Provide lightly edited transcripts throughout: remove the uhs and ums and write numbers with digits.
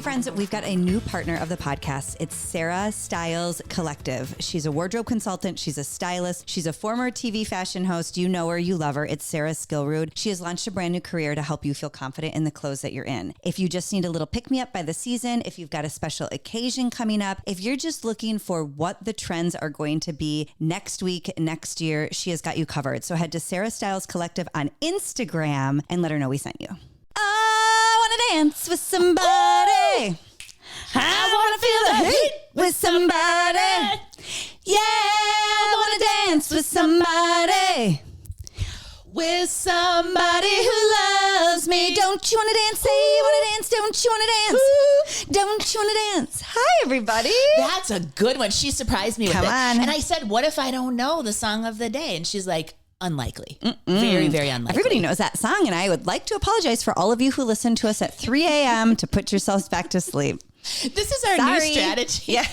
Hey friends, we've got a new partner of the podcast. It's Sarah Styles Collective. She's a wardrobe consultant. She's a stylist. She's a former TV fashion host. You know her, you love her. It's Sarah Skillroot. She has launched a brand new career to help you feel confident in the clothes that you're in. If you just need a little pick-me-up by the season, if you've got a special occasion coming up, if you're just looking for what the trends are going to be next week, next year, she has got you covered. So head to Sarah Styles Collective on Instagram and let her know we sent you. I want to dance with somebody. I want to feel the heat with somebody. Yeah, I want to dance with somebody. With somebody who loves me. Don't you want to dance? Say you want to dance. Don't you want to dance? Ooh. Don't you want to dance? Hi, everybody. That's a good one. She surprised me with it. Come on. And I said, what if I don't know the song of the day? And she's like, unlikely. Very, very unlikely. Everybody knows that song, and I would like to apologize for all of you who listen to us at 3 a.m. to put yourselves back to sleep. This is our new strategy. Yeah.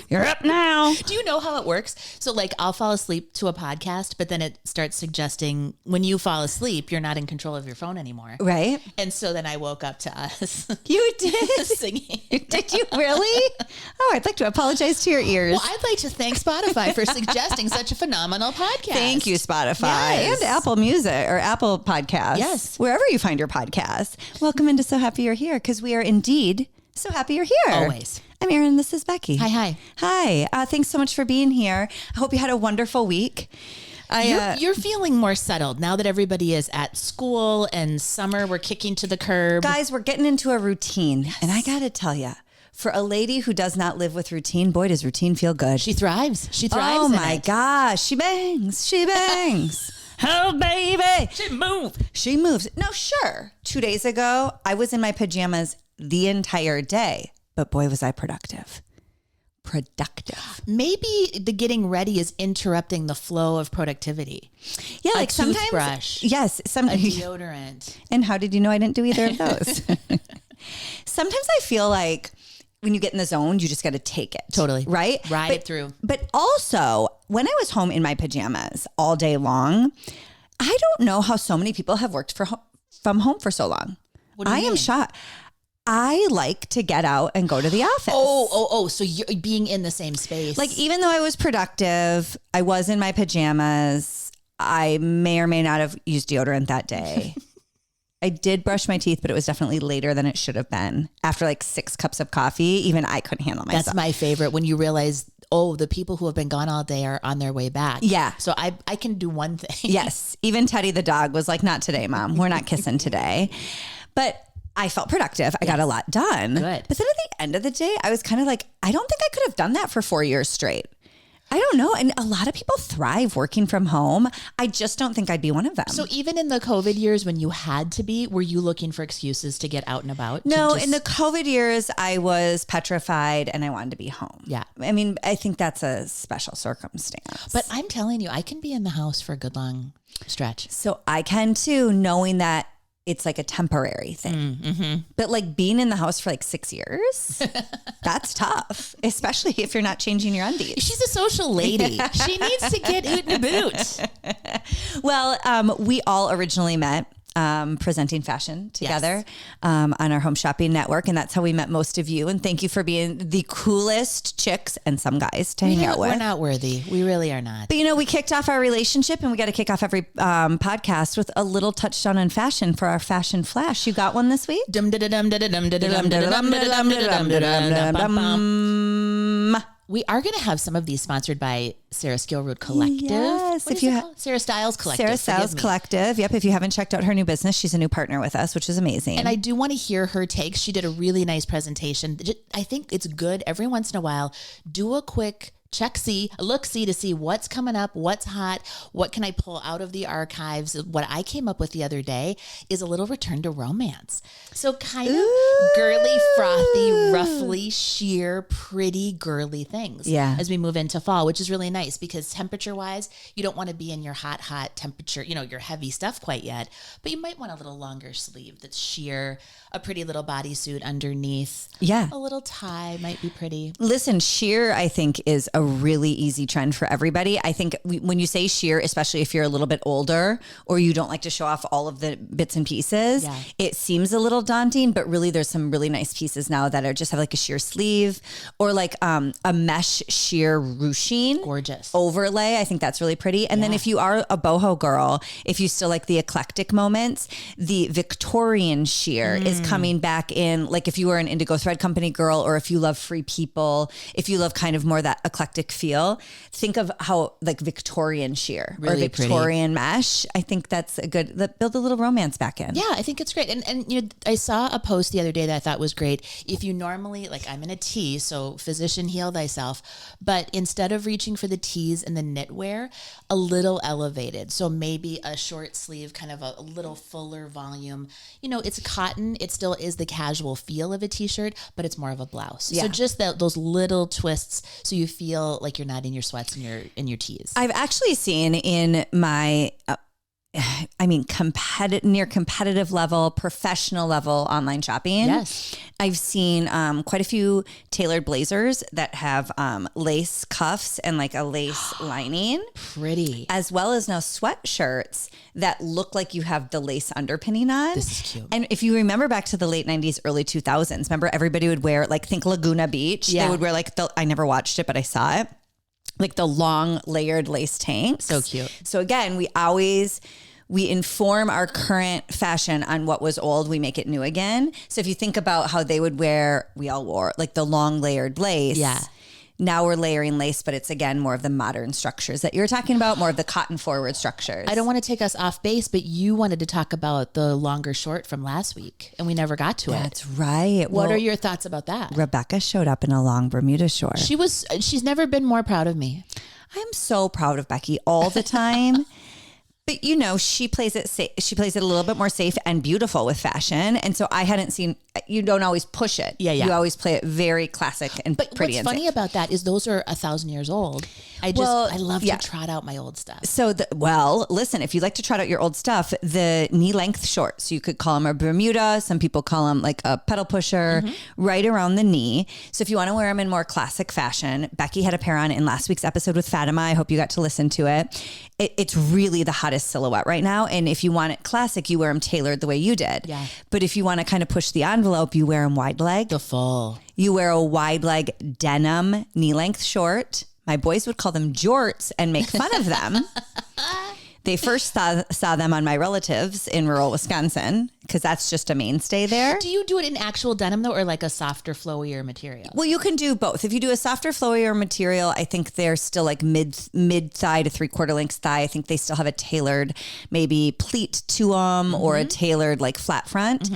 You're up now. Do you know how it works? So like I'll fall asleep to a podcast, but then it starts suggesting when you fall asleep, you're not in control of your phone anymore. Right. And so then I woke up to us. You did? Singing. Did you really? Oh, I'd like to apologize to your ears. Well, I'd like to thank Spotify for suggesting such a phenomenal podcast. Thank you, Spotify. Yes. And Apple Music or Apple Podcasts. Yes. Wherever you find your podcast. Welcome into So Happy You're Here, because we are indeed so happy you're here. Always. I'm Erin. This is Becky. Hi. Hi. Thanks so much for being here. I hope you had a wonderful week. You're feeling more settled now that everybody is at school and summer, we're kicking to the curb. Guys, we're getting into a routine. Yes. And I got to tell you, for a lady who does not live with routine, boy, does routine feel good. She thrives. Oh my gosh. She bangs. She bangs. Oh, baby. She moves. No, sure. 2 days ago, I was in my pajamas the entire day, but boy, was I productive. Maybe the getting ready is interrupting the flow of productivity. Yeah, like sometimes. Toothbrush. Yes. A deodorant. And how did you know I didn't do either of those? Sometimes I feel like when you get in the zone, you just got to take it. Totally. Right? Ride it through. But also, when I was home in my pajamas all day long, I don't know how so many people have worked from home for so long. What do you mean? Am shocked. I like to get out and go to the office. Oh. So you're being in the same space. Like, even though I was productive, I was in my pajamas. I may or may not have used deodorant that day. I did brush my teeth, but it was definitely later than it should have been. After like 6 cups of coffee, even I couldn't handle myself. That's my favorite, when you realize, the people who have been gone all day are on their way back. Yeah. So I can do one thing. Yes. Even Teddy the dog was like, not today, Mom. We're not kissing today. But I felt productive. I got a lot done. Good. But then at the end of the day, I was kind of like, I don't think I could have done that for 4 years straight. I don't know. And a lot of people thrive working from home. I just don't think I'd be one of them. So even in the COVID years when you had to be, were you looking for excuses to get out and about? No, in the COVID years, I was petrified and I wanted to be home. Yeah. I mean, I think that's a special circumstance. But I'm telling you, I can be in the house for a good long stretch. So I can too, knowing that it's like a temporary thing. Mm-hmm. But like being in the house for like 6 years, that's tough, especially if you're not changing your undies. She's a social lady. She needs to get oot in a boot. Well, we all originally met presenting fashion together on our home shopping network. And that's how we met most of you. And thank you for being the coolest chicks and some guys to hang out with. We're not worthy. We really are not. But we kicked off our relationship, and we got to kick off every podcast with a little touchdown on fashion for our fashion flash. You got one this week? We are going to have some of these sponsored by Sarah Skillroot Collective. Yes. What is it called? Sarah Styles Collective. Sarah Styles Collective. Yep. If you haven't checked out her new business, she's a new partner with us, which is amazing. And I do want to hear her takes. She did a really nice presentation. I think it's good every once in a while. Do a quick look-see to see what's coming up, what's hot, what can I pull out of the archives. What I came up with the other day is a little return to romance. So kind of girly, frothy, ruffly, sheer, pretty, girly things as we move into fall, which is really nice because temperature-wise, you don't want to be in your hot temperature, your heavy stuff quite yet, but you might want a little longer sleeve that's sheer, a pretty little bodysuit underneath. Yeah. A little tie might be pretty. Listen, sheer, I think, is a a really easy trend for everybody. I think when you say sheer, especially if you're a little bit older or you don't like to show off all of the bits and pieces, it seems a little daunting, but really there's some really nice pieces now that are just have like a sheer sleeve or like a mesh sheer ruching. Gorgeous. Overlay. I think that's really pretty. And then if you are a boho girl, if you still like the eclectic moments, the Victorian sheer is coming back in. Like if you were an Indigo Thread Company girl, or if you love Free People, if you love kind of more that eclectic feel, think of how like Victorian sheer really or Victorian mesh. I think that's a good, build a little romance back in. Yeah, I think it's great. And you know, I saw a post the other day that I thought was great. If you normally, like I'm in a T, so physician heal thyself, but instead of reaching for the tees and the knitwear, a little elevated. So maybe a short sleeve, kind of a little fuller volume. You know, it's cotton. It still is the casual feel of a t-shirt, but it's more of a blouse. Yeah. So just those little twists, so you feel like you're not in your sweats and in your tees. I've actually seen in my near competitive level, professional level online shopping. Yes. I've seen quite a few tailored blazers that have lace cuffs and like a lace lining. Pretty. As well as now sweatshirts that look like you have the lace underpinning on. This is cute. And if you remember back to the late 90s, early 2000s, remember everybody would wear, like, think Laguna Beach. Yeah. They would wear like I never watched it, but I saw it. Like the long layered lace tanks. So cute. So again, we inform our current fashion on what was old. We make it new again. So if you think about how they would wear, we all wore like the long layered lace. Yeah. Now we're layering lace, but it's again more of the modern structures that you're talking about, more of the cotton forward structures. I don't want to take us off base, but you wanted to talk about the longer short from last week, and we never got to it. That's right. What are your thoughts about that? Rebecca showed up in a long Bermuda short. She's never been more proud of me. I'm so proud of Becky all the time. But you know, she plays it a little bit more safe and beautiful with fashion. And so I hadn't seen, you don't always push it. Yeah. You always play it very classic and but pretty. What's funny about that is those are 1,000 years old. I love to trot out my old stuff. So listen, if you like to trot out your old stuff, the knee length shorts, so you could call them a Bermuda. Some people call them like a pedal pusher, right around the knee. So if you want to wear them in more classic fashion, Becky had a pair on in last week's episode with Fatima. I hope you got to listen to it. It's really the hottest silhouette right now. And if you want it classic, you wear them tailored the way you did. Yeah. But if you want to kind of push the envelope, you wear them wide leg. The full. You wear a wide leg denim knee length short. My boys would call them jorts and make fun of them. They first saw them on my relatives in rural Wisconsin because that's just a mainstay there. Do you do it in actual denim though, or like a softer, flowier material? Well, you can do both. If you do a softer, flowier material, I think they're still like mid thigh to 3/4 length thigh. I think they still have a tailored maybe pleat to them or a tailored like flat front.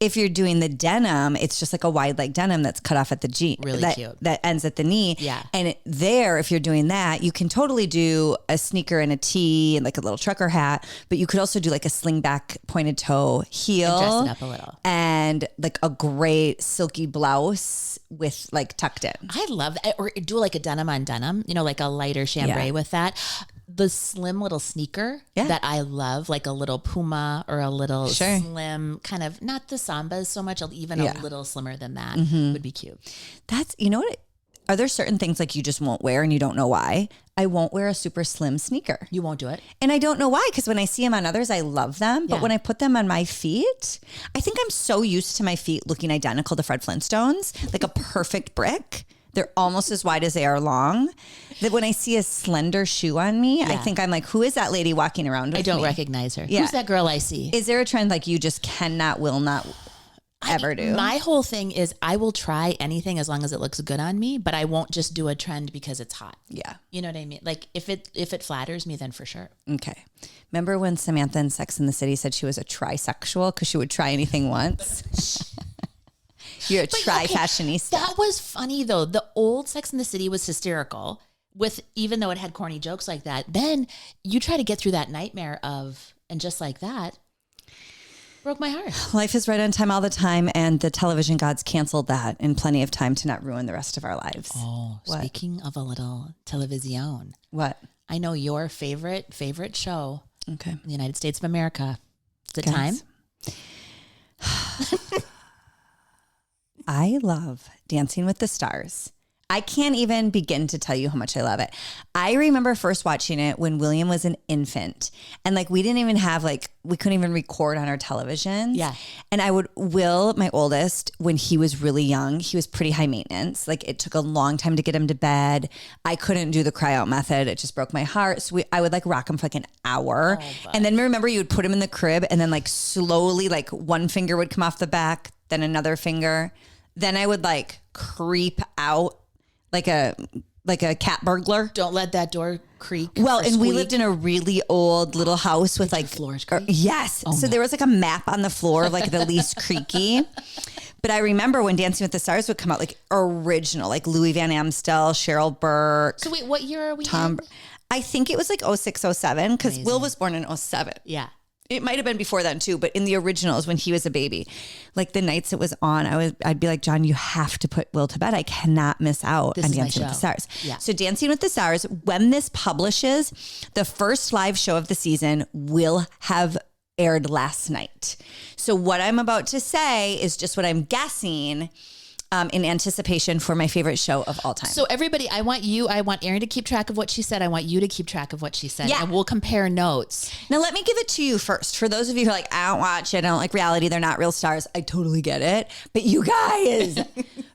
If you're doing the denim, it's just like a wide leg denim that's cut off at the jean. Really cute. That ends at the knee. Yeah. And if you're doing that, you can totally do a sneaker and a tee and like a little trucker hat, but you could also do like a slingback pointed toe heel. And dress it up a little. And like a great silky blouse with like tucked in. I love that. Or do like a denim on denim, like a lighter chambray with that. The slim little sneaker that I love, like a little Puma or a little slim kind of, not the Sambas so much, even a little slimmer than that would be cute. That's, what? Are there certain things like you just won't wear and you don't know why? I won't wear a super slim sneaker. You won't do it? And I don't know why, because when I see them on others, I love them. But when I put them on my feet, I think I'm so used to my feet looking identical to Fred Flintstone's, like a perfect brick. They're almost as wide as they are long. That when I see a slender shoe on me, I think I'm like, who is that lady walking around with I don't me? recognize her. Yeah. Who's that girl I see? Is there a trend like you just will not ever do? My whole thing is I will try anything as long as it looks good on me, but I won't just do a trend because it's hot. Yeah. You know what I mean? Like if it flatters me, then for sure. Okay. Remember when Samantha in Sex and the City said she was a trisexual because she would try anything once? You're a tri-fashionista. That was funny though. The old Sex and the City was hysterical even though it had corny jokes like that. Then you try to get through that nightmare of, and just like that, broke my heart. Life is right on time all the time, and the television gods canceled that in plenty of time to not ruin the rest of our lives. Oh, speaking of a little television. What? I know your favorite show in the United States of America. Is it time? I love Dancing with the Stars. I can't even begin to tell you how much I love it. I remember first watching it when William was an infant, and like we didn't even have we couldn't even record on our televisions. Yeah. And Will, my oldest, when he was really young, he was pretty high maintenance. Like it took a long time to get him to bed. I couldn't do the cry out method. It just broke my heart. So I would like rock him for like an hour. And then remember you would put him in the crib and then like slowly like one finger would come off the back, then another finger. Then I would like creep out like a cat burglar. Don't let that door creak. Well, and squeak. we lived in a really old little house with like floors creak? Yes. So there was like a map on the floor, like the least creaky. But I remember when Dancing with the Stars would come out, like original, like Louis Van Amstel, Cheryl Burke. So wait, what year are we in? I think it was like 06, 07 because Will was born in 07. Yeah. It might have been before then too, but in the originals when he was a baby, like the nights it was on, I'd be like, John, you have to put Will to bed. I cannot miss out on Dancing with the Stars. Yeah. So Dancing with the Stars, when this publishes, the first live show of the season will have aired last night. So what I'm about to say is just what I'm guessing in anticipation for my favorite show of all time. So everybody, I want Erin to keep track of what she said. I want you to keep track of what she said. Yeah. And we'll compare notes. Now, let me give it to you first. For those of you who are like, I don't watch it, I don't like reality, they're not real stars. I totally get it. But you guys,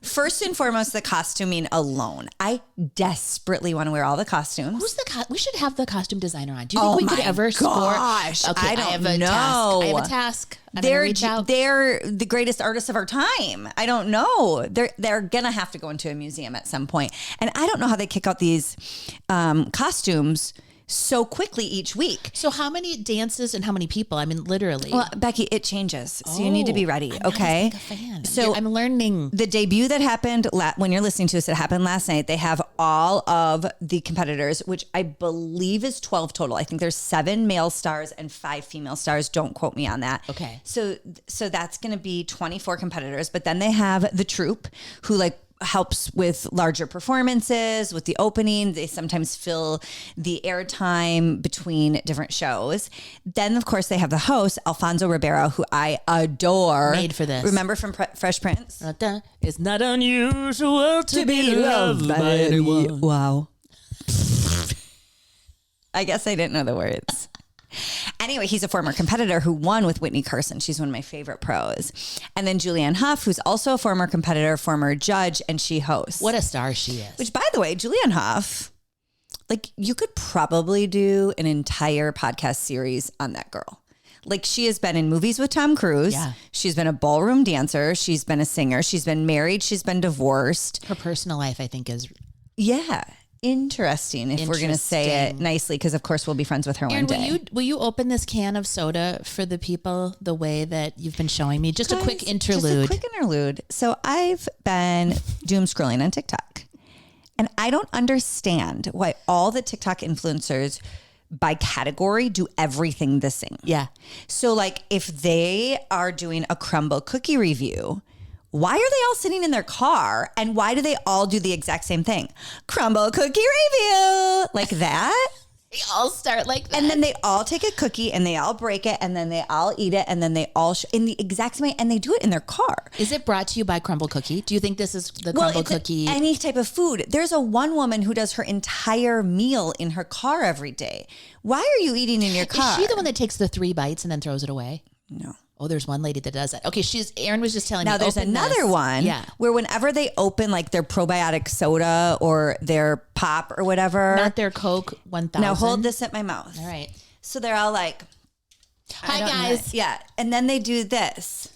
first and foremost, the costuming alone. I desperately want to wear all the costumes. We should have the costume designer on. Do you think we could ever score? Okay, I don't know. Task. I have a task. They're the greatest artists of our time. I don't know. They're gonna have to go into a museum at some point. And I don't know how they kick out these costumes so quickly each week. So how many dances and how many people? I mean, literally. Well, Becky, it changes. So you need to be ready. Okay. I'm not a fan. So I'm learning. The debut that happened when you're listening to this, it happened last night. They have all of the competitors, which I believe is 12 total. I think there's 7 male stars and 5 female stars. Don't quote me on that. Okay. So that's going to be 24 competitors, but then they have the troupe who helps with larger performances, with the opening. They sometimes fill the airtime between different shows. Then, of course, they have the host, Alfonso Ribeiro, who I adore. Made for this. Remember from Fresh Prince? It's not unusual to be loved by anyone. Wow. I guess I didn't know the words. Anyway, he's a former competitor who won with Whitney Carson. She's one of my favorite pros. And then Julianne Hough, who's also a former competitor, former judge, and she hosts. What a star she is. Which, by the way, Julianne Hough, you could probably do an entire podcast series on that girl. She has been in movies with Tom Cruise. Yeah. She's been a ballroom dancer. She's been a singer. She's been married. She's been divorced. Her personal life, I think, is... Yeah. Interesting, if we're going to say it nicely, because of course we'll be friends with her one day. Will you open this can of soda for the people the way that you've been showing me? Just a quick interlude. So I've been doom scrolling on TikTok, and I don't understand why all the TikTok influencers by category do everything the same. Yeah. So if they are doing a crumble cookie review, why are they all sitting in their car, and why do they all do the exact same thing? Crumble cookie review, like that. They all start like that. And then they all take a cookie and they all break it and then they all eat it and then they all in the exact same way, and they do it in their car. Is it brought to you by Crumble Cookie? Do you think this is the Crumble Cookie? Any type of food. There's one woman who does her entire meal in her car every day. Why are you eating in your car? Is she the one that takes the 3 bites and then throws it away? No. Oh, there's one lady that does that. Okay, Erin was just telling me. Now there's another one where whenever they open their probiotic soda or their pop or whatever. Not their Coke 1000. Now hold this at my mouth. All right. So they're all like, hi guys. Yeah. And then they do this.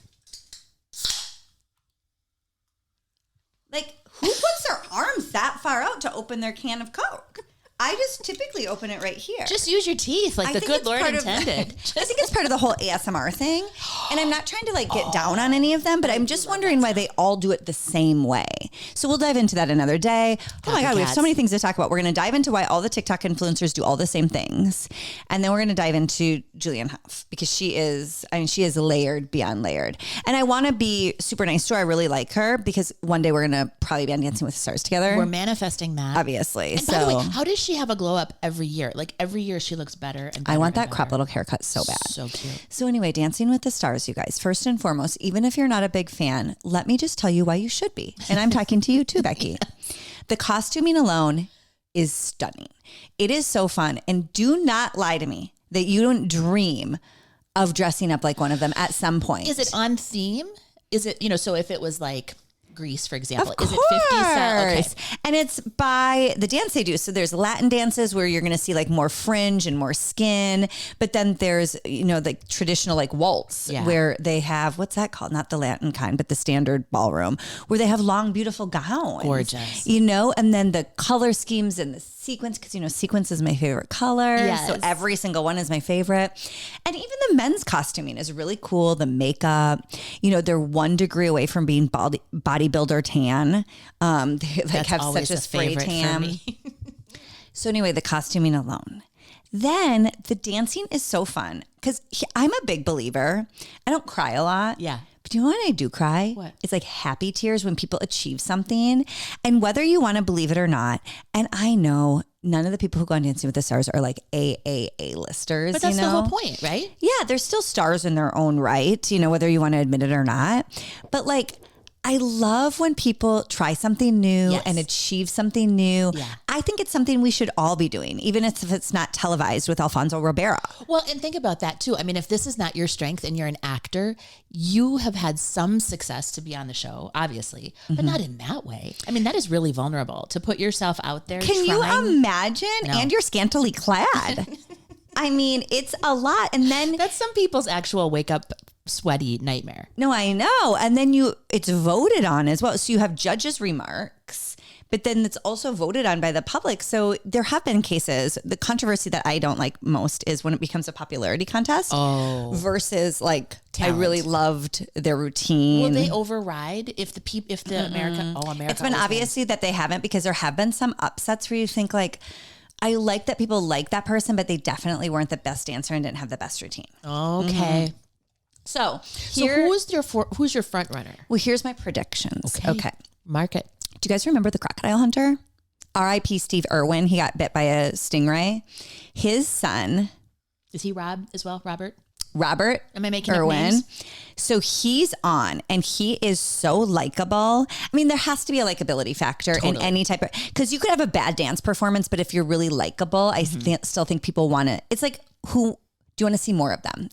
Who puts their arms that far out to open their can of Coke? I just typically open it right here. Just use your teeth like the good Lord intended. I think it's part of the whole ASMR thing. And I'm not trying to get down on any of them, but I'm just wondering why they all do it the same way. So we'll dive into that another day. Oh my God, we have so many things to talk about. We're going to dive into why all the TikTok influencers do all the same things. And then we're going to dive into Julianne Hough, because she is layered beyond layered. And I want to be super nice to her. I really like her, because one day we're going to probably be on Dancing with the Stars together. We're manifesting that. Obviously. And by the way, how does she she have a glow up every year? Like every year she looks better and better. I want and that crop better. little haircut so bad. So cute. So anyway, Dancing with the Stars, you guys, first and foremost, even if you're not a big fan, let me just tell you why you should be. And I'm talking to you too, Becky. The costuming alone is stunning. It is so fun. And do not lie to me that you don't dream of dressing up like one of them at some point. Is it on theme? Is it, so if it was like Grease, for example, Of is it 50 Cent? Okay. And it's by the dance they do. So there's Latin dances where you're going to see like more fringe and more skin. But then there's, the traditional like waltz where they have, what's that called? Not the Latin kind, but the standard ballroom where they have long, beautiful gowns. Gorgeous. And then the color schemes and the sequins, because, sequins is my favorite color. Yes. So every single one is my favorite. And even the men's costuming is really cool. The makeup, they're 1 degree away from being bodybuilder tan. They That's have always such a spray favorite tan. for me. So anyway, the costuming alone. Then the dancing is so fun because I'm a big believer. I don't cry a lot. Yeah. But you know what I do cry? What? It's like happy tears when people achieve something. And whether you want to believe it or not, and I know none of the people who go on Dancing with the Stars are like A-listers. But that's the whole point, right? Yeah, they're still stars in their own right, whether you want to admit it or not. But like, I love when people try something new and achieve something new. Yeah. I think it's something we should all be doing, even if it's not televised with Alfonso Ribeiro. Well, and think about that too. I mean, if this is not your strength and you're an actor, you have had some success to be on the show, obviously, but not in that way. I mean, that is really vulnerable to put yourself out there. Can you imagine? No. And you're scantily clad. I mean, it's a lot. And then that's some people's actual wake up sweaty nightmare. No, I know. And then it's voted on as well. So you have judges' remarks, but then it's also voted on by the public. So there have been cases. The controversy that I don't like most is when it becomes a popularity contest versus like talent. I really loved their routine. Will they override if the America? It's been obviously that they haven't, because there have been some upsets where you think like, I like that people like that person, but they definitely weren't the best dancer and didn't have the best routine. Okay. So who's your front runner? Well, here's my predictions. Okay. Mark it. Do you guys remember the crocodile hunter? R.I.P. Steve Irwin. He got bit by a stingray. His son. Is he Rob as well? Robert? Am I making Irwin. up names? So he's on, and he is so likable. I mean, there has to be a likability factor in any type of, because you could have a bad dance performance, but if you're really likable, I still think people want to. It's like, who do you want to see more of them?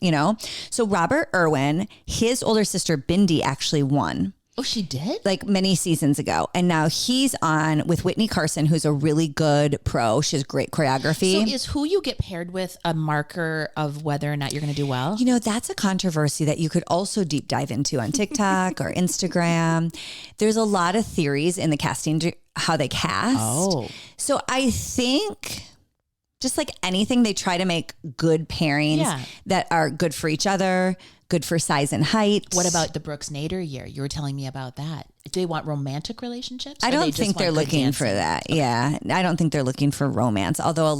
So Robert Irwin, his older sister Bindi actually won. Oh, she did? Like many seasons ago. And now he's on with Whitney Carson, who's a really good pro. She has great choreography. So is who you get paired with a marker of whether or not you're going to do well? That's a controversy that you could also deep dive into on TikTok or Instagram. There's a lot of theories in the casting, how they cast. Oh. So I think just like anything, they try to make good pairings that are good for each other, good for size and height. What about the Brooks Nader year? You were telling me about that. Do they want romantic relationships? I don't think they're looking for that. Okay. Yeah. I don't think they're looking for romance, although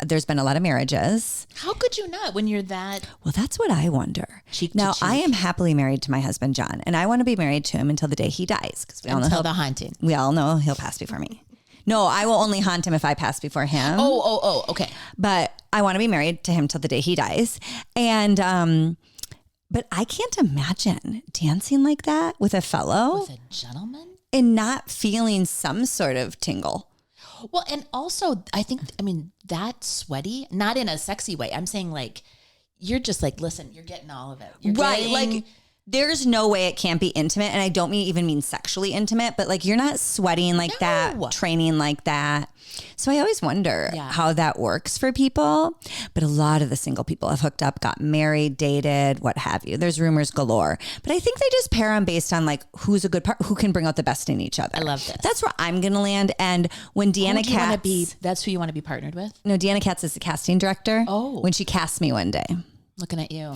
there's been a lot of marriages. How could you not when you're that? Well, that's what I wonder. Cheek now, to cheek. I am happily married to my husband, John, and I want to be married to him until the day he dies. Because until the haunting. We all know he'll pass before me. No, I will only haunt him if I pass before him. Oh, okay. But I want to be married to him till the day he dies. And, but I can't imagine dancing like that with a fellow. With a gentleman? And not feeling some sort of tingle. Well, and also, that sweaty, not in a sexy way. I'm saying like, you're just like, listen, you're getting all of it. You're right. Like, there's no way it can't be intimate. And I don't even mean sexually intimate, but like, you're not sweating like that, training like that. So I always wonder how that works for people. But a lot of the single people have hooked up, got married, dated, what have you. There's rumors galore. But I think they just pair them based on like who's a good who can bring out the best in each other. I love this. That's where I'm going to land. And when Deanna Katz... That's who you want to be partnered with? No, Deanna Katz is the casting director. Oh. When she cast me one day. Looking at you.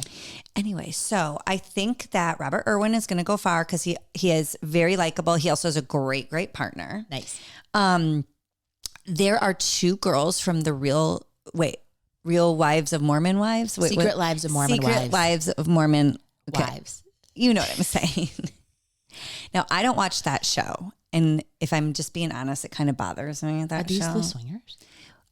Anyway, so I think that Robert Irwin is going to go far because he is very likable. He also is a great partner. Nice. There are 2 girls from the Real Wives of Mormon Wives? Secret Lives of Mormon Wives. Secret Lives of Mormon Wives. You know what I'm saying. Now, I don't watch that show. And if I'm just being honest, it kind of bothers me, that Are these show. the swingers?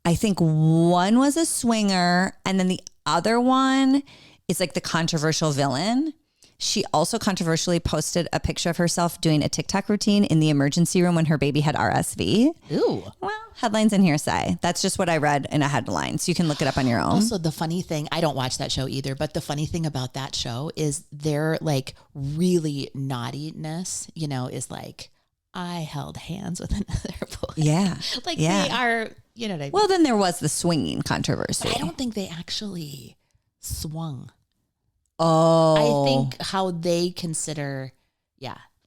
I think one was a swinger, and then the other one is like the controversial villain. She also controversially posted a picture of herself doing a TikTok routine in the emergency room when her baby had RSV. Ooh. Well, headlines and hearsay. That's just what I read in a headline. So you can look it up on your own. Also, the funny thing, I don't watch that show either, but the funny thing about that show is their like really naughtiness, you know, is like, I held hands with another boy. Yeah. Like yeah. they are, you know what I mean? Well, then there was the swinging controversy. But I don't think they actually swung. Oh. I think how they consider,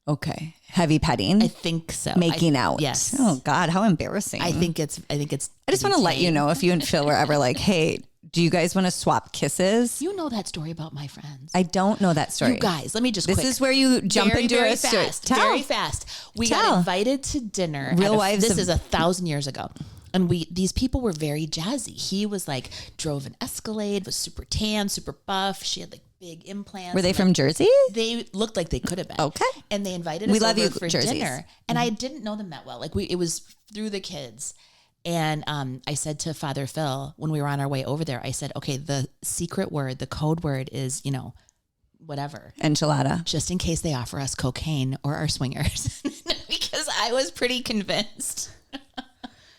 Okay. Heavy petting. I think so. Making out. Yes. Oh God, how embarrassing. I think it's. I just want to let you know if you and Phil were ever like, hey, do you guys want to swap kisses? You know that story about my friends. I don't know that story. You guys, let me just. This quick. is where you jump very, into very a story. fast. Tell. Very fast. We got invited to dinner. Real Wives. This of- is 1,000 years ago. And these people were very jazzy. He was like, drove an Escalade, was super tan, super buff. She had like big implants. Were they from Jersey? They looked like they could have been. Okay. And they invited We us love over you, for Jerseys. dinner. And I didn't know them that well. Like it was through the kids. And I said to Father Phil, when we were on our way over there, I said, okay, the secret word, the code word is, you know, whatever. Enchilada. Just in case they offer us cocaine or our swingers. Because I was pretty convinced.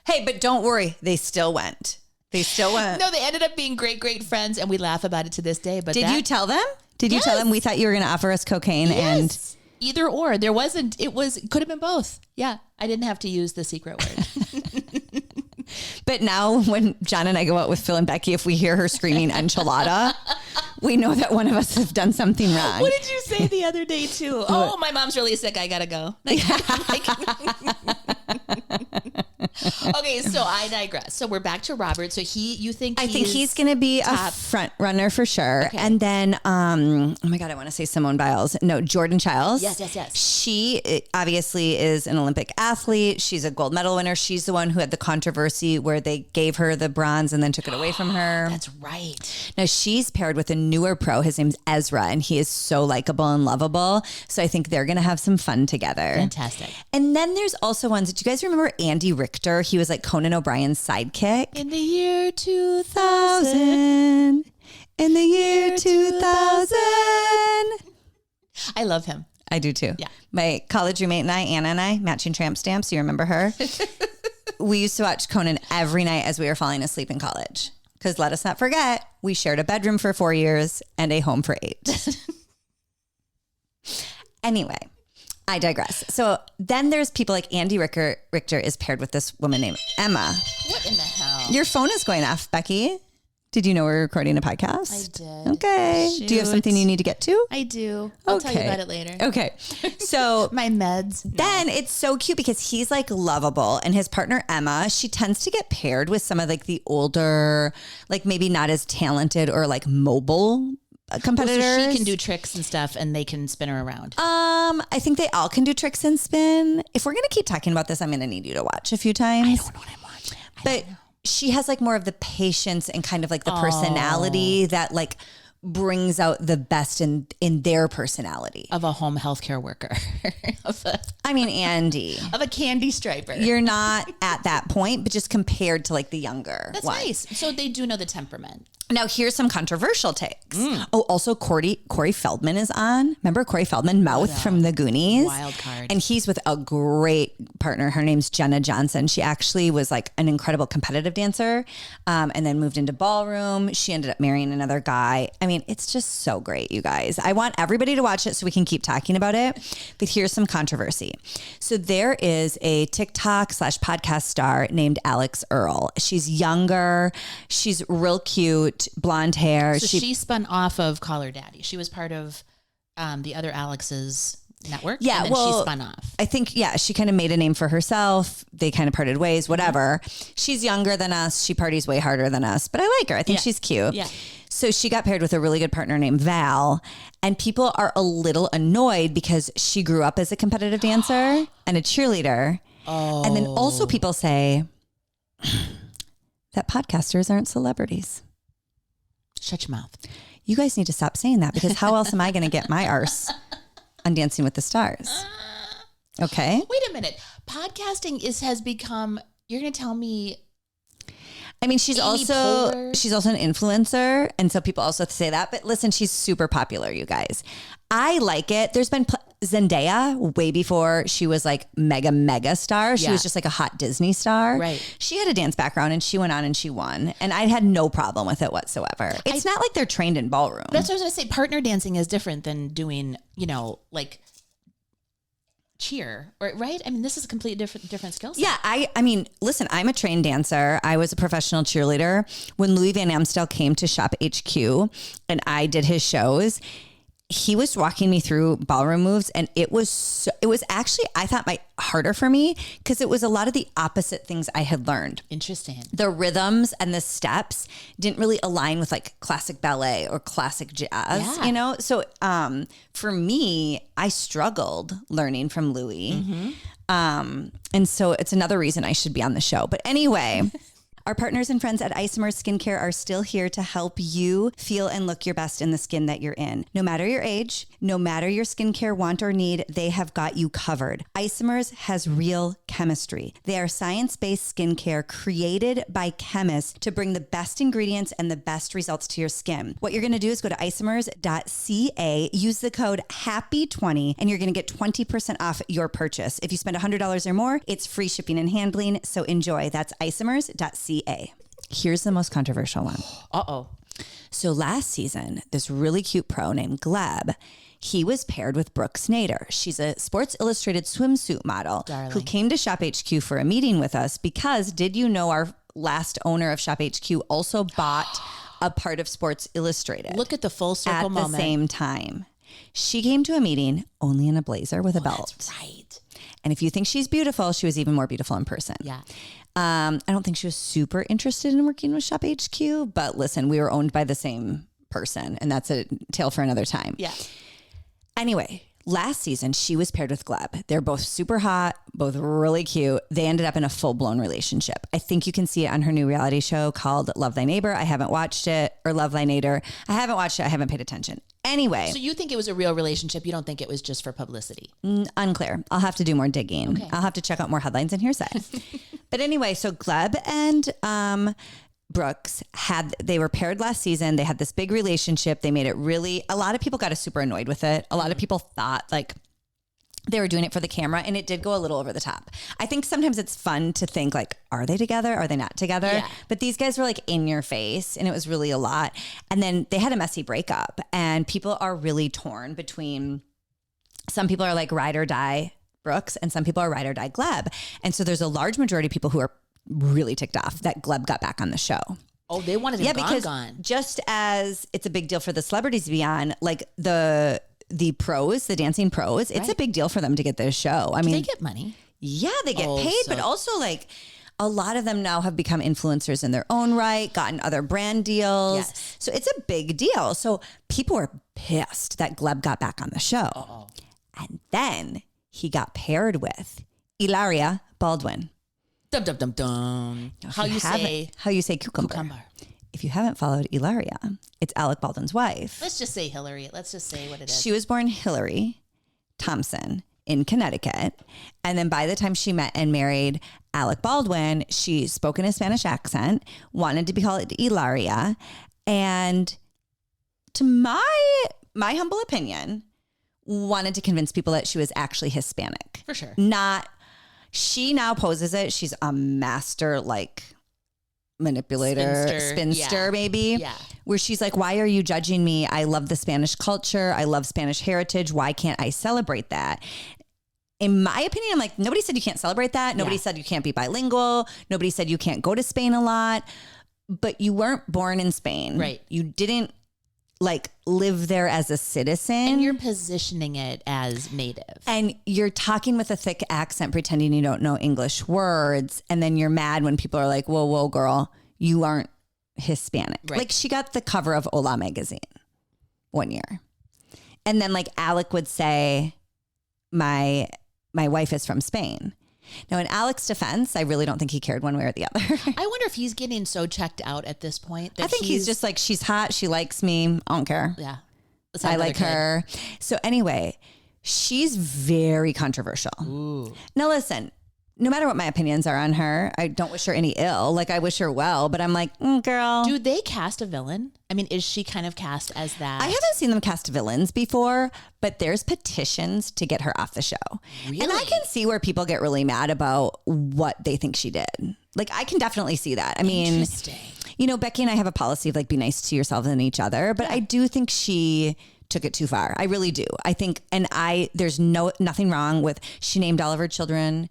Hey, but don't worry. They still went. They still went. No, they ended up being great, great friends. And we laugh about it to this day. But Did you tell them? Did you tell them we thought you were going to offer us cocaine and... Either or. There wasn't, it could have been both. Yeah. I didn't have to use the secret word. But now when John and I go out with Phil and Becky, if we hear her screaming enchilada, we know that one of us has done something wrong. What did you say the other day too? Oh, my mom's really sick. I gotta go. Okay, so I digress. So we're back to Robert. So you think I think he's going to be a front runner for sure. Okay. And then, oh my God, I want to say Simone Biles. No, Jordan Childs. Yes. She obviously is an Olympic athlete. She's a gold medal winner. She's the one who had the controversy where they gave her the bronze and then took it away from her. That's right. Now she's paired with a newer pro. His name's Ezra, and he is so likable and lovable. So I think they're going to have some fun together. Fantastic. And then there's also ones. Do you guys remember Andy Richter? He was like Conan O'Brien's sidekick. In the year 2000. 2000. In the year 2000. I love him. I do too. Yeah. My college roommate and I, Anna and I, matching tramp stamps. You remember her? We used to watch Conan every night as we were falling asleep in college. Because let us not forget, we shared a bedroom for 4 years and a home for 8. Anyway, I digress. So then there's people like Andy Richter is paired with this woman named Emma. What in the hell? Your phone is going off, Becky. Did you know we're recording a podcast? I did. Okay. Shoot. Do you have something you need to get to? I do. I'll tell you about it later. Okay. So My meds. then it's so cute because he's like lovable, and his partner Emma, she tends to get paired with some of like the older, like maybe not as talented or like mobile competitors. So she can do tricks and stuff and they can spin her around. I think they all can do tricks and spin. If we're going to keep talking about this, I'm going to need you to watch a few times. I don't know what I'm watching. But she has like more of the patience and kind of like the personality that like brings out the best in their personality. Of a home healthcare worker. I mean, Andy, Of a candy striper. you're not at that point, but just compared to like the younger That's one. nice. So they do know the temperament. Now here's some controversial takes. Oh, also Corey Feldman is on. Remember Corey Feldman, Mouth from the Goonies? Wild card. And he's with a great partner. Her name's Jenna Johnson. She actually was like an incredible competitive dancer, and then moved into ballroom. She ended up marrying another guy. I mean, it's just so great, you guys. I want everybody to watch it so we can keep talking about it. But here's some controversy. So there is a TikTok / podcast star named Alex Earl. She's younger. She's real cute. Blonde hair. So she spun off of Call Her Daddy. She was part of the other Alex's network. Yeah, and then well, she spun off. I think, she kind of made a name for herself. They kind of parted ways, whatever. She's younger than us. She parties way harder than us, but I like her. I think she's cute. Yeah. So she got paired with a really good partner named Val, and people are a little annoyed because she grew up as a competitive dancer and a cheerleader. And then also people say that podcasters aren't celebrities. Shut your mouth. You guys need to stop saying that, because how else am I going to get my arse on Dancing with the Stars? Okay. Wait a minute. Podcasting has become, you're going to tell me. I mean, she's Amy also an influencer, and so people also say that. But listen, she's super popular, you guys. I like it. There's been Zendaya way before she was like mega star. She was just like a hot Disney star. Right. She had a dance background and she went on and she won. And I had no problem with it whatsoever. It's not like they're trained in ballroom. That's what I was going to say. Partner dancing is different than doing, like cheer, or right? I mean, this is a completely different skill set. Yeah, I mean, listen, I'm a trained dancer. I was a professional cheerleader. When Louis Van Amstel came to Shop HQ and I did his shows, he was walking me through ballroom moves, and it was actually, I thought, harder for me because it was a lot of the opposite things I had learned. Interesting. The rhythms and the steps didn't really align with like classic ballet or classic jazz, So for me, I struggled learning from Louis. And so it's another reason I should be on the show. But anyway... Our partners and friends at Isomers Skincare are still here to help you feel and look your best in the skin that you're in. No matter your age, no matter your skincare want or need, they have got you covered. Isomers has real chemistry. They are science-based skincare created by chemists to bring the best ingredients and the best results to your skin. What you're going to do is go to isomers.ca, use the code HAPPY20, and you're going to get 20% off your purchase. If you spend $100 or more, it's free shipping and handling. So enjoy. That's isomers.ca. Here's the most controversial one. Uh-oh. So last season, this really cute pro named Gleb, he was paired with Brooke Snyder. She's a Sports Illustrated swimsuit model who came to Shop HQ for a meeting with us because, did you know, our last owner of Shop HQ also bought a part of Sports Illustrated. Look at the full circle moment. At the same time. She came to a meeting only in a blazer with a belt. That's right. And if you think she's beautiful, she was even more beautiful in person. Yeah. I don't think she was super interested in working with Shop HQ, but listen, we were owned by the same person, and that's a tale for another time. Yeah. Anyway, last season, she was paired with Gleb. They're both super hot, both really cute. They ended up in a full-blown relationship. I think you can see it on her new reality show called Love Thy Neighbor. I haven't watched it, or Love Thy Nader. I haven't watched it. I haven't paid attention. Anyway. So you think it was a real relationship? You don't think it was just for publicity? Unclear. I'll have to do more digging. Okay. I'll have to check out more headlines and hearsay. But anyway, so Gleb and Brooks they were paired last season. They had this big relationship. They made it really, a lot of people got super annoyed with it. A lot of people thought like they were doing it for the camera, and it did go a little over the top. I think sometimes it's fun to think like, are they together? Are they not together? Yeah. But these guys were like in your face, and it was really a lot. And then they had a messy breakup, and people are really torn between, some people are like ride or die Brooks, and some people are ride or die Gleb. And so there's a large majority of people who are really ticked off that Gleb got back on the show. Oh, they wanted him gone. Just as it's a big deal for the celebrities to be on, like the pros, the dancing pros, it's a big deal for them to get this show. I mean, they get money. Yeah, they get paid, but also like a lot of them now have become influencers in their own right, gotten other brand deals. Yes. So it's a big deal. So people were pissed that Gleb got back on the show. Uh-oh. And then he got paired with Hilaria Baldwin. Dum dum dum dum. How you say cucumber. If you haven't followed Hilaria, it's Alec Baldwin's wife. Let's just say Hillary. Let's just say what it is. She was born Hillary Thompson in Connecticut. And then by the time she met and married Alec Baldwin, she spoke in a Spanish accent, wanted to be called Hilaria. And to my humble opinion, wanted to convince people that she was actually Hispanic. For sure. She now poses it. She's a master, manipulator, spinster, maybe. Yeah. Where she's like, why are you judging me? I love the Spanish culture. I love Spanish heritage. Why can't I celebrate that? In my opinion, I'm like, nobody said you can't celebrate that. Nobody said you can't be bilingual. Nobody said you can't go to Spain a lot. But you weren't born in Spain. Right. You didn't live there as a citizen. And you're positioning it as native. And you're talking with a thick accent, pretending you don't know English words. And then you're mad when people are like, whoa, girl, you aren't Hispanic. Right. Like she got the cover of Hola magazine one year. And then Alec would say, my wife is from Spain. Now, in Alec's defense, I really don't think he cared one way or the other. I wonder if he's getting so checked out at this point. That I think he's just like, she's hot. She likes me. I don't care. Yeah. I like her. So anyway, she's very controversial. Ooh. Now, listen, no matter what my opinions are on her, I don't wish her any ill. Like, I wish her well, but I'm like, girl. Do they cast a villain? I mean, is she kind of cast as that? I haven't seen them cast villains before, but there's petitions to get her off the show. Really? And I can see where people get really mad about what they think she did. Like, I can definitely see that. I mean, Interesting. You know, Becky and I have a policy of like, be nice to yourself and each other, but I do think she took it too far. I really do. I think, there's nothing wrong with, she named all of her children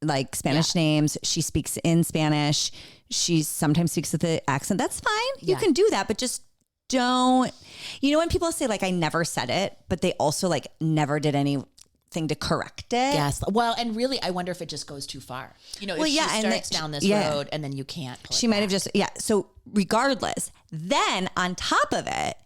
like Spanish names. She speaks in Spanish. She sometimes speaks with the accent. That's fine. You can do that, but just don't, when people say like, I never said it, but they also like never did anything to correct it. Yes. Well, and really, I wonder if it just goes too far. If she starts down this road and then you can't. She might have just, So regardless, then on top of it,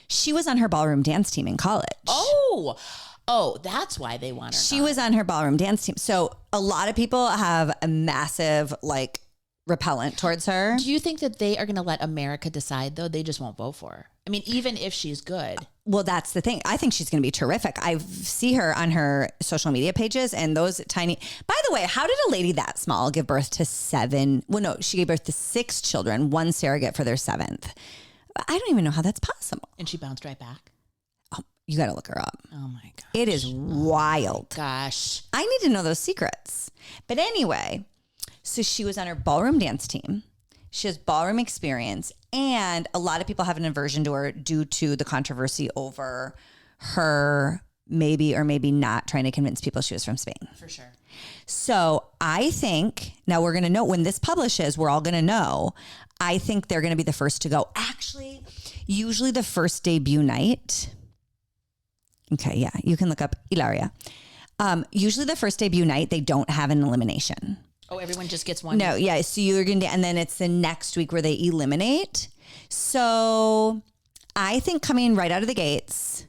she was on her ballroom dance team in college. Oh, that's why they want her. She was on her ballroom dance team. So a lot of people have a massive like repellent towards her. Do you think that they are going to let America decide though? They just won't vote for her. I mean, even if she's good. Well, that's the thing. I think she's going to be terrific. I see her on her social media pages and those tiny, by the way, how did a lady that small give birth to 7? Well, no, she gave birth to 6 children, 1 surrogate for their 7th. I don't even know how that's possible. And she bounced right back. Oh, you got to look her up. Oh my gosh. It is wild. Gosh. I need to know those secrets. But anyway, so she was on her ballroom dance team. She has ballroom experience. And a lot of people have an aversion to her due to the controversy over her maybe or maybe not trying to convince people she was from Spain. For sure. So I think, now we're going to know when this publishes, we're all going to know. I think they're going to be the first to go. Actually, usually the first debut night. Okay, yeah, you can look up Ilaria. Usually the first debut night, they don't have an elimination. Oh, everyone just gets one? No, yeah. So you're going to, and then it's the next week where they eliminate. So I think coming right out of the gates,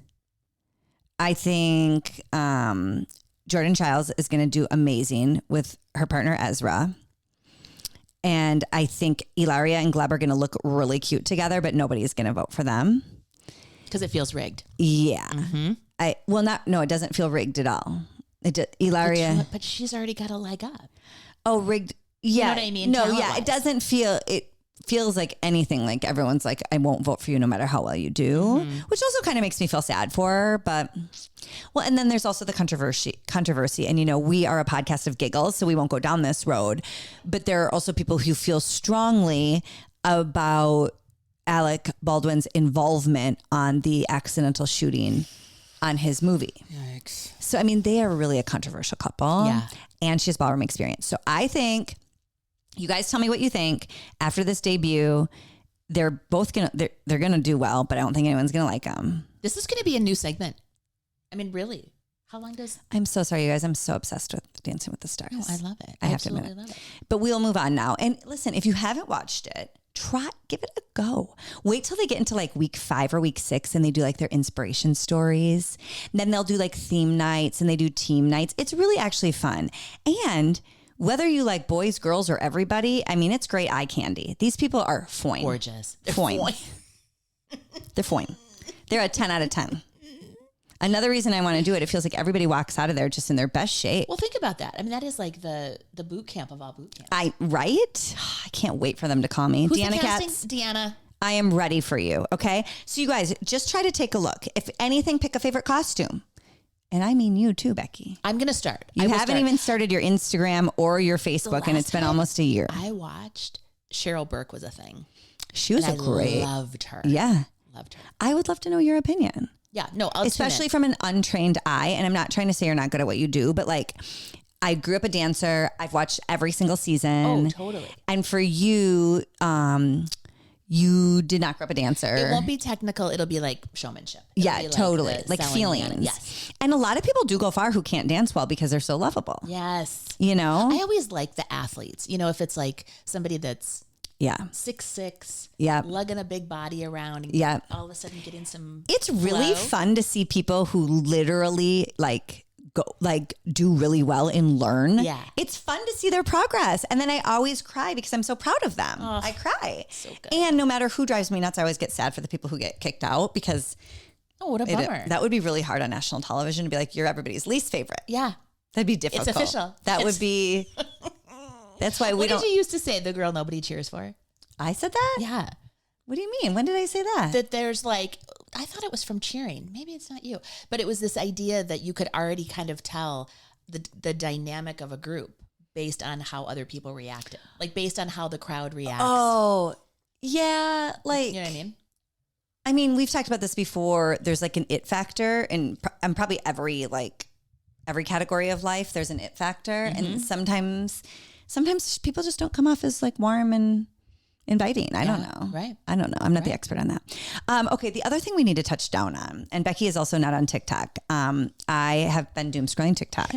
I think Jordan Childs is going to do amazing with her partner Ezra. And I think Ilaria and Gleb are going to look really cute together, but nobody's going to vote for them. Because it feels rigged. Yeah. Mm-hmm. It doesn't feel rigged at all. Ilaria. But she's already got a leg up. Oh, rigged. Yeah. You know what I mean? No, yeah. It doesn't feel, it feels like anything. Like everyone's like, I won't vote for you no matter how well you do, which also kind of makes me feel sad for her. But well, and then there's also the controversy. And, we are a podcast of giggles, so we won't go down this road. But there are also people who feel strongly about Alec Baldwin's involvement on the accidental shooting on his movie. Yikes. So, I mean, they are really a controversial couple. Yeah. And she has ballroom experience. So I think, you guys tell me what you think. After this debut, they're both they're gonna do well, but I don't think anyone's gonna like them. This is gonna be a new segment. I mean, really. How long does... I'm so sorry, you guys. I'm so obsessed with Dancing with the Stars. No, I love it. I have to admit it. But we'll move on now. And listen, if you haven't watched it, give it a go. Wait till they get into like week 5 or week 6 and they do like their inspiration stories. And then they'll do like theme nights and they do team nights. It's really actually fun. And whether you like boys, girls, or everybody, I mean, it's great eye candy. These people are foin. Gorgeous. Foin. They're foin. They're a 10 out of 10. Another reason I want to do it, it feels like everybody walks out of there just in their best shape. Well, think about that. I mean, that is like the boot camp of all boot camps. Right? I can't wait for them to call me. Who's Deanna the casting? Katz. Deanna. I am ready for you. Okay. So you guys just try to take a look. If anything, pick a favorite costume. And I mean you too, Becky. I'm going to start. You haven't even started your Instagram or your Facebook, and it's been almost a year. I watched Cheryl Burke was a thing. She was great. I loved her. Yeah. Loved her. I would love to know your opinion. Yeah. No, especially from an untrained eye. And I'm not trying to say you're not good at what you do, but like, I grew up a dancer. I've watched every single season. Oh, totally. And for you, you did not grow up a dancer. It won't be technical. It'll be like showmanship. Yeah, totally. Like feelings. Yes. And a lot of people do go far who can't dance well because they're so lovable. Yes. You know? I always like the athletes. If it's like somebody that's 6'6", lugging a big body around, and all of a sudden getting some It's really fun to see people who literally do really well and learn. Yeah. It's fun to see their progress. And then I always cry because I'm so proud of them. I cry. So good. And no matter who drives me nuts, I always get sad for the people who get kicked out because what a bummer. That would be really hard on national television to be like, you're everybody's least favorite. Yeah. That'd be difficult. It's official. That would be That's why we What don't. did you used to say? The girl nobody cheers for? I said that? Yeah. What do you mean? When did I say that? That there's like, I thought it was from cheering. Maybe it's not you. But it was this idea that you could already kind of tell the dynamic of a group based on how other people reacted. Like based on how the crowd reacts. Oh, yeah. Like, You know what I mean? I mean, we've talked about this before. There's like an it factor and probably every category of life, there's an it factor. And sometimes people just don't come off as like warm and inviting. I don't know. Right. I don't know. I'm not the expert on that. Okay. The other thing we need to touch down on, and Becky is also not on TikTok. I have been doom scrolling TikTok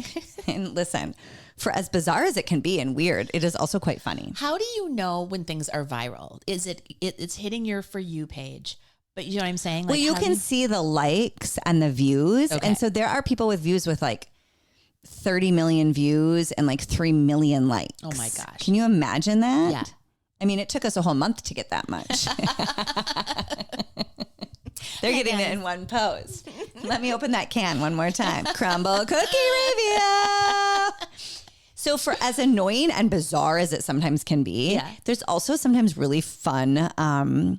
and listen, for as bizarre as it can be and weird, it is also quite funny. How do you know when things are viral? Is it's hitting your For You page? But you know what I'm saying? Like, Well, you can see the likes and the views. Okay. And so there are people with views with like 30 million views and like 3 million likes. Oh my gosh. Can you imagine that? Yeah. I mean, it took us a whole month to get that much. They're getting it in one post. Let me open that can one more time. Crumble cookie review. So for as annoying and bizarre as it sometimes can be, there's also sometimes really fun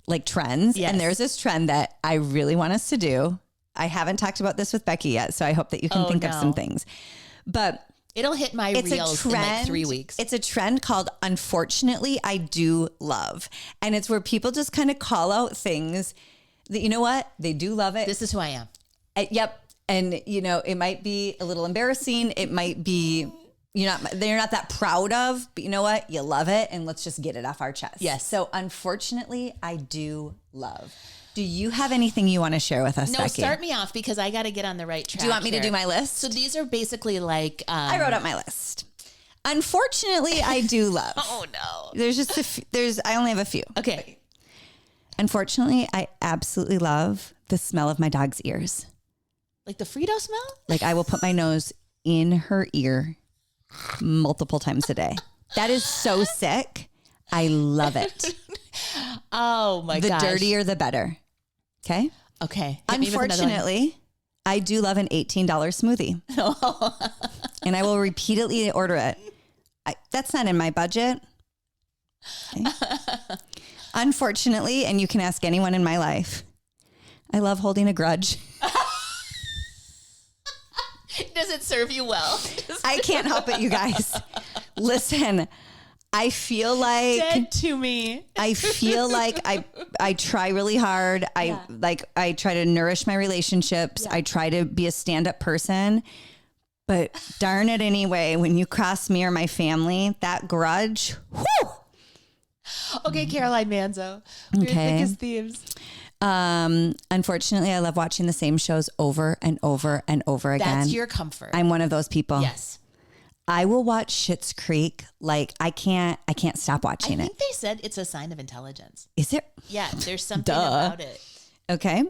like trends. Yes. And there's this trend that I really want us to do. I haven't talked about this with Becky yet, so I hope that you can think of some things. But it'll hit my reels in like 3 weeks. It's a trend called Unfortunately, I Do Love. And it's where people just kind of call out things that, you know what? They do love it. This is who I am. Yep. And, you know, it might be a little embarrassing. It might be, they're not that proud of, but you know what? You love it. And let's just get it off our chest. Yes. So Unfortunately, I Do Love. Do you have anything you want to share with us, No, Becky? start me off because I got to get on the right track. Do you want me to do my list? So these are basically like... I wrote out my list. Unfortunately, I do love. Oh, no. There's just I only have a few. Okay. Unfortunately, I absolutely love the smell of my dog's ears. Like the Frito smell? Like I will put my nose in her ear multiple times a day. That is so sick. I love it. Oh, my gosh. The dirtier, the better. Okay? Okay. Unfortunately, I do love an $18 smoothie. And I will repeatedly order it. That's not in my budget. Okay. Unfortunately, and you can ask anyone in my life, I love holding a grudge. Does it serve you well? I can't help it, you guys. Listen, I feel like Dead to me. I feel like I try really hard. I try to nourish my relationships. I try to be a stand-up person. But darn it anyway, when you cross me or my family, that grudge, whew. Okay, Caroline Manzo. Your thickest thieves. Unfortunately, I love watching the same shows over and over and over again. That's your comfort. I'm one of those people. Yes. I will watch Schitt's Creek. Like I can't stop watching I it. think they said it's a sign of intelligence. Is it? Yeah, there's something about it. Okay.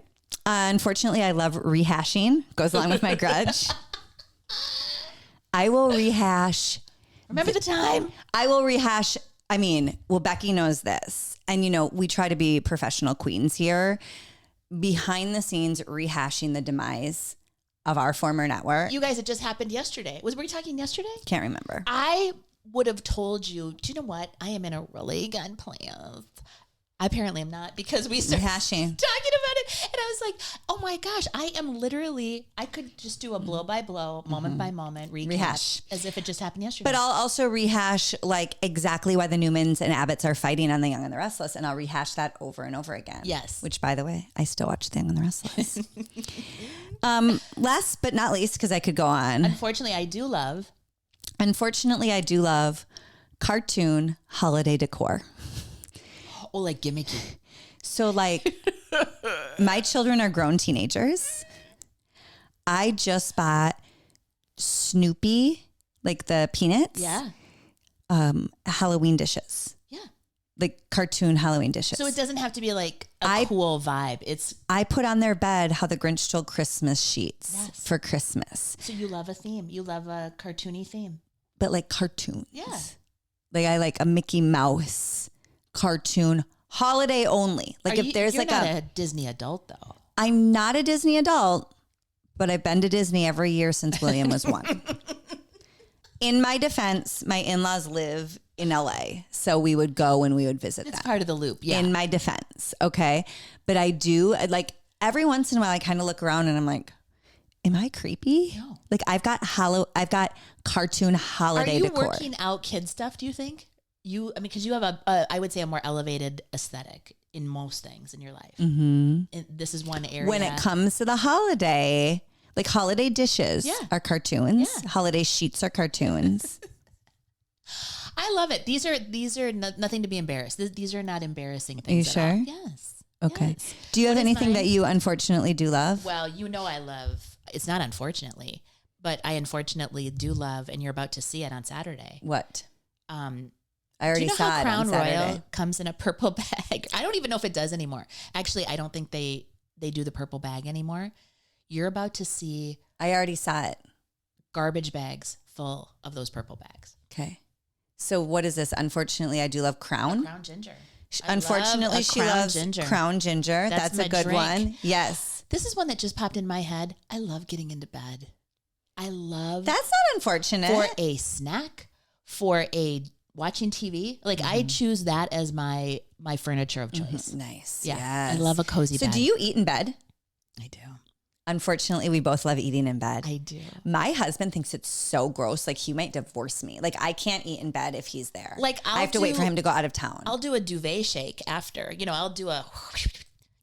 Unfortunately, I love rehashing. Goes along with my grudge. I will rehash. Remember the time? I will rehash. I mean, well, Becky knows this. And, we try to be professional queens here. Behind the scenes, rehashing the demise of our former network. You guys, it just happened yesterday. Were we talking yesterday? Can't remember. I would have told you, do you know what? I am in a really good place. Apparently I'm not because we started Rehashing. talking about it. And I was like, oh my gosh, I could just do a blow by blow, moment by moment recap Rehash. as if it just happened yesterday. But I'll also rehash like exactly why the Newmans and Abbotts are fighting on The Young and the Restless. And I'll rehash that over and over again. Yes. Which, by the way, I still watch The Young and the Restless. Last but not least, because I could go on. Unfortunately, I do love cartoon holiday decor. Oh, like gimmicky. So like my children are grown teenagers. I just bought Snoopy, like the Peanuts. Yeah. Halloween dishes. Yeah. Like cartoon Halloween dishes. So it doesn't have to be like a cool vibe. I put on their bed How the Grinch Stole Christmas sheets for Christmas. So you love a theme. You love a cartoony theme. But like cartoons. Yeah. Like I like a Mickey Mouse cartoon holiday only. Like if there's you're like not a Disney adult though. I'm not a Disney adult, but I've been to Disney every year since William was 1. In my defense, my in-laws live in LA. So we would go and we would visit them. It's part of the loop. Yeah. In my defense. Okay. But I do like every once in a while, I kind of look around and I'm like, am I creepy? No. Like I've got cartoon holiday decor. Are you working out kid stuff, do you think? Because you have a, I would say, a more elevated aesthetic in most things in your life. And this is one area. When it comes to the holiday, like holiday dishes are cartoons. Yeah. Holiday sheets are cartoons. I love it. These are nothing to be embarrassed. These are not embarrassing things. Are you sure? Yes. Okay. Yes. Do you have anything that you unfortunately do love? Well, I love, it's not unfortunately, but I unfortunately do love, and you're about to see it on Saturday. What? I already saw it Crown on Saturday. Royal comes in a purple bag? I don't even know if it does anymore. Actually, I don't think they do the purple bag anymore. You're about to see. I already saw it. Garbage bags full of those purple bags. Okay. So what is this? Unfortunately, I do love Crown. Crown Ginger. Unfortunately, she loves Crown Ginger. That's a good one. Yes. This is one that just popped in my head. I love getting into bed. I love. That's not unfortunate. For a snack, for a watching TV. Like I choose that as my furniture of choice. Nice. Yeah. Yes. I love a cozy bed. So do you eat in bed? I do. Unfortunately, we both love eating in bed. I do. My husband thinks it's so gross. Like he might divorce me. Like I can't eat in bed if he's there. Like I have to wait for him to go out of town. I'll do a duvet shake after. I'll do a,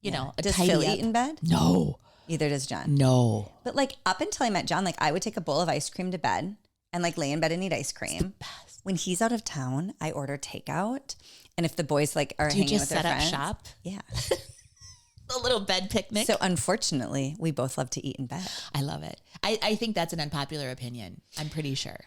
a Does tidy Phil up. eat in bed? No. Either does John. No. But like up until I met John, like I would take a bowl of ice cream to bed and like lay in bed and eat ice cream. When he's out of town, I order takeout. And if the boys like are hanging with their friends. Do you just set up shop? Yeah. A little bed picnic. So unfortunately, we both love to eat in bed. I love it. I think that's an unpopular opinion. I'm pretty sure.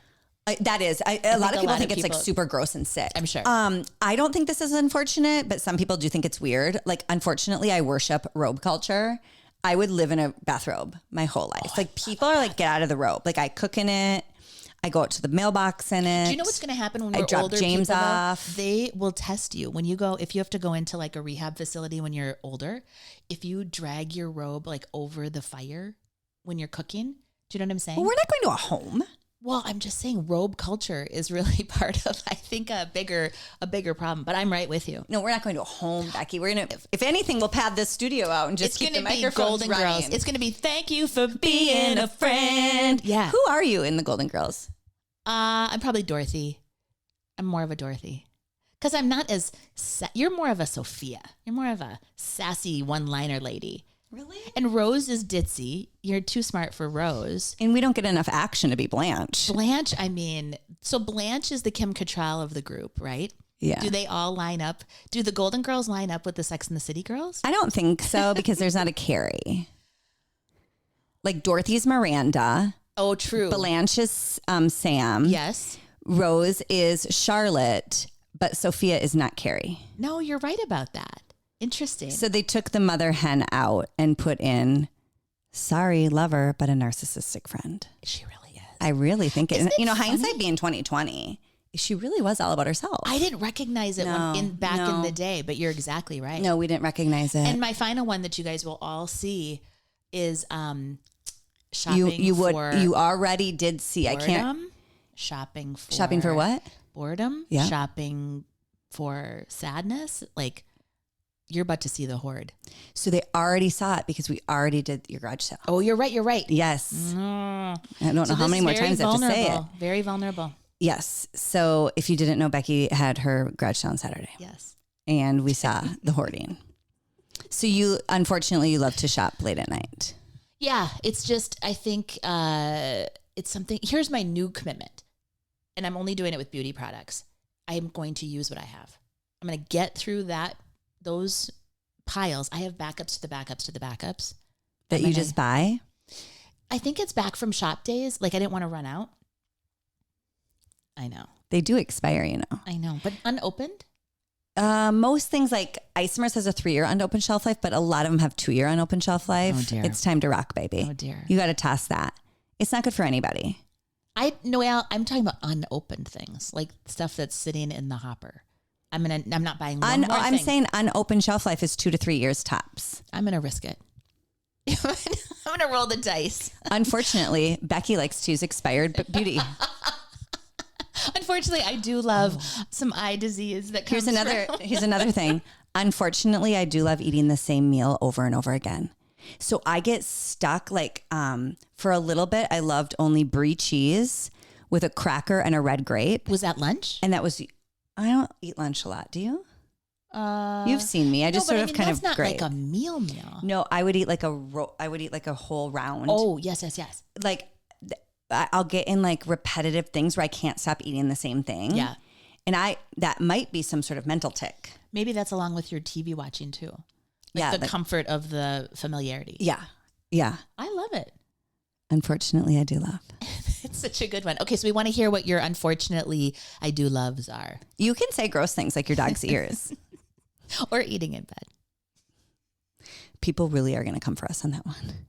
That is. A lot of people think it's like super gross and sick. I'm sure. I don't think this is unfortunate, but some people do think it's weird. Like, unfortunately, I worship robe culture. I would live in a bathrobe my whole life. Like, people are like, get out of the robe. Like, I cook in it. I go out to the mailbox in it. Do you know what's going to happen when we're drop older? James people, off. They will test you when you go. If you have to go into like a rehab facility when you're older, if you drag your robe like over the fire when you're cooking, do you know what I'm saying? Well, we're not going to a home. Well, I'm just saying robe culture is really part of, I think, a bigger problem. But I'm right with you. No, we're not going to a home, Becky. We're going to, if anything, we'll pad this studio out and just keep the microphones Golden running. Girls. It's going to be thank you for being a friend. Yeah. Who are you in the Golden Girls? I'm probably Dorothy. I'm more of a Dorothy. Because I'm not as, you're more of a Sophia. You're more of a sassy one-liner lady. Really? And Rose is ditzy. You're too smart for Rose. And we don't get enough action to be Blanche. Blanche, so Blanche is the Kim Cattrall of the group, right? Yeah. Do they all line up? Do the Golden Girls line up with the Sex and the City girls? I don't think so because there's not a Carrie. Like Dorothy's Miranda. Oh, true. Blanche is Sam. Yes. Rose is Charlotte, but Sophia is not Carrie. No, you're right about that. Interesting. So they took the mother hen out and put in, sorry, lover, but a narcissistic friend. She really is. I really think it. Isn't it funny? Hindsight being 2020, she really was all about herself. I didn't recognize it back in the day, but you're exactly right. No, we didn't recognize it. And my final one that you guys will all see is shopping you already did see. boredom, I can't. Shopping for what? Boredom. Yeah. Shopping for sadness. Like you're about to see the horde. So they already saw it because we already did your garage sale. Oh, you're right. You're right. Yes. I don't know how many more times I have to say it. Very vulnerable. Yes. So if you didn't know, Becky had her garage sale on Saturday. Yes. And we saw the hoarding. So you love to shop late at night. Yeah. It's just, I think it's something. Here's my new commitment. And I'm only doing it with beauty products. I'm going to use what I have. I'm going to get through those piles. I have backups to the backups to the backups. That you just buy? I think it's back from shop days. Like I didn't want to run out. I know. They do expire, you know. I know. But unopened? Most things like Isomers has a 3-year unopened shelf life, but a lot of them have 2-year unopened shelf life. Oh, dear. It's time to rock, baby. Oh, dear. You got to toss that. It's not good for anybody. Noelle, I'm talking about unopened things, like stuff that's sitting in the hopper. I'm not buying one more I'm thing. saying unopened shelf life is 2 to 3 years tops. I'm going to risk it. I'm going to roll the dice. Unfortunately, Becky likes to use expired beauty. Unfortunately, I do love some eye disease that comes Here's another thing. Unfortunately, I do love eating the same meal over and over again. So I get stuck like for a little bit, I loved only brie cheese with a cracker and a red grape. Was that lunch? And that was, I don't eat lunch a lot. Do you? You've seen me. I just kind of that's not grape. like a meal. No, I would eat like a whole round. Oh, yes. Like I'll get in like repetitive things where I can't stop eating the same thing. Yeah. And that might be some sort of mental tick. Maybe that's along with your TV watching too. Like the comfort of the familiarity. Yeah. Yeah. I love it. Unfortunately, I do love. It's such a good one. Okay, so we want to hear what your unfortunately I do loves are. You can say gross things like your dog's ears. Or eating in bed. People really are going to come for us on that one.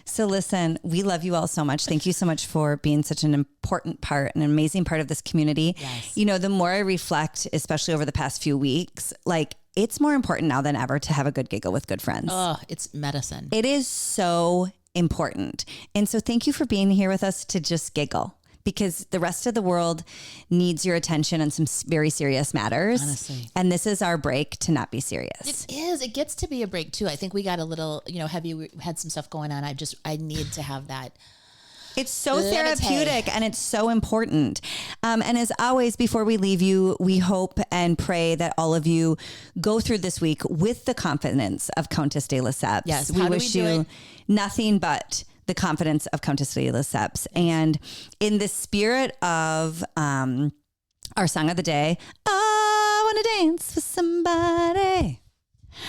So listen, we love you all so much. Thank you so much for being such an important part, an amazing part of this community. Yes. You know, the more I reflect, especially over the past few weeks, like it's more important now than ever to have a good giggle with good friends. Oh, it's medicine. It is so important. And so thank you for being here with us to just giggle, because the rest of the world needs your attention on some very serious matters. Honestly. And this is our break to not be serious. It is. It gets to be a break too. I think we got a little, heavy. We had some stuff going on. I need to have that. It's so therapeutic and it's so important. And as always, before we leave you, we hope and pray that all of you go through this week with the confidence of Countess de Lesseps. Yes. We wish you nothing but the confidence of Countess de Lesseps. And in the spirit of our song of the day, I want to dance with somebody.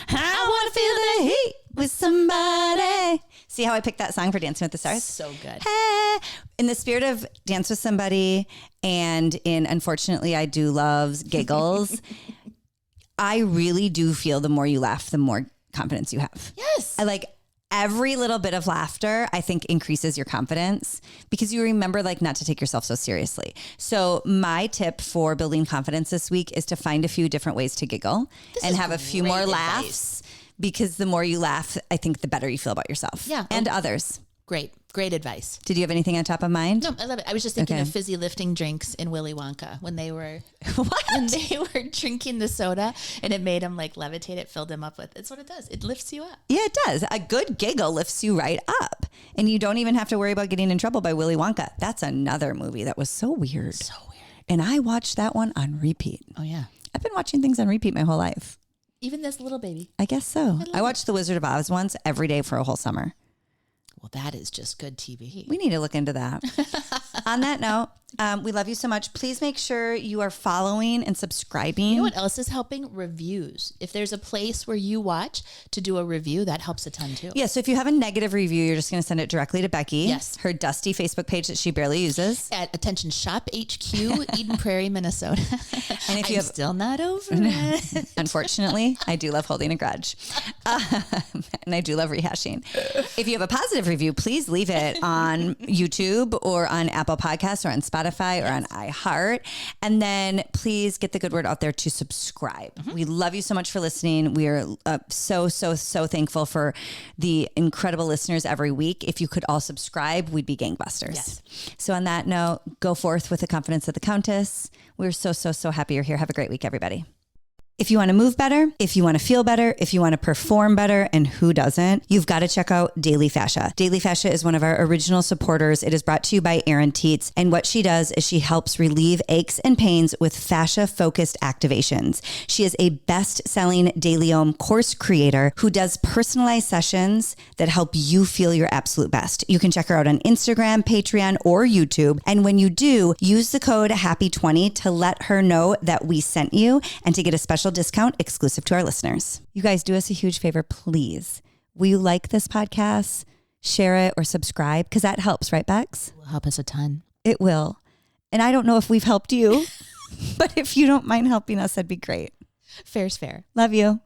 I want to feel the heat with somebody. See how I picked that song for Dancing with the Stars? So good. Hey. In the spirit of Dance with Somebody and in Unfortunately I Do Love's giggles, I really do feel the more you laugh, the more confidence you have. Yes. I like every little bit of laughter, I think increases your confidence because you remember like not to take yourself so seriously. So my tip for building confidence this week is to find a few different ways to giggle and have a few more laughs, because the more you laugh, I think the better you feel about yourself and others. Great advice. Did you have anything on top of mind? No, I love it. I was just thinking of fizzy lifting drinks in Willy Wonka when they were drinking the soda and it made them like levitate. It filled them up with. It's what it does. It lifts you up. Yeah, it does. A good giggle lifts you right up, and you don't even have to worry about getting in trouble by Willy Wonka. That's another movie that was so weird. So weird. And I watched that one on repeat. Oh yeah. I've been watching things on repeat my whole life. Even this little baby. I guess so. I watched The Wizard of Oz once every day for a whole summer. Well, that is just good TV. We need to look into that. On that note, we love you so much. Please make sure you are following and subscribing. You know what else is helping? Reviews. If there's a place where you watch to do a review, that helps a ton too. Yeah. So if you have a negative review, you're just going to send it directly to Becky. Yes. Her dusty Facebook page that she barely uses. At Attention Shop HQ, Eden Prairie, Minnesota. And if I'm still not over it. Unfortunately, I do love holding a grudge. And I do love rehashing. If you have a positive review, please leave it on YouTube or on Apple Podcasts or on Spotify or on iHeart. And then please get the good word out there to subscribe. We love you so much for listening. We are so thankful for the incredible listeners every week. If you could all subscribe, we'd be gangbusters. Yes. So on that note, go forth with the confidence of the Countess. We're so happy you're here. Have a great week, everybody. If you want to move better, if you want to feel better, if you want to perform better, and who doesn't, you've got to check out Daily Fascia. Daily Fascia is one of our original supporters. It is brought to you by Erin Teets. And what she does is she helps relieve aches and pains with fascia-focused activations. She is a best-selling DailyOM course creator who does personalized sessions that help you feel your absolute best. You can check her out on Instagram, Patreon, or YouTube. And when you do, use the code HAPPY20 to let her know that we sent you and to get a special discount exclusive to our listeners. You guys do us a huge favor, please. Will you like this podcast, share it, or subscribe? Because that helps, right, Bex? It will help us a ton. It will. And I don't know if we've helped you, but if you don't mind helping us, that'd be great. Fair's fair. Love you.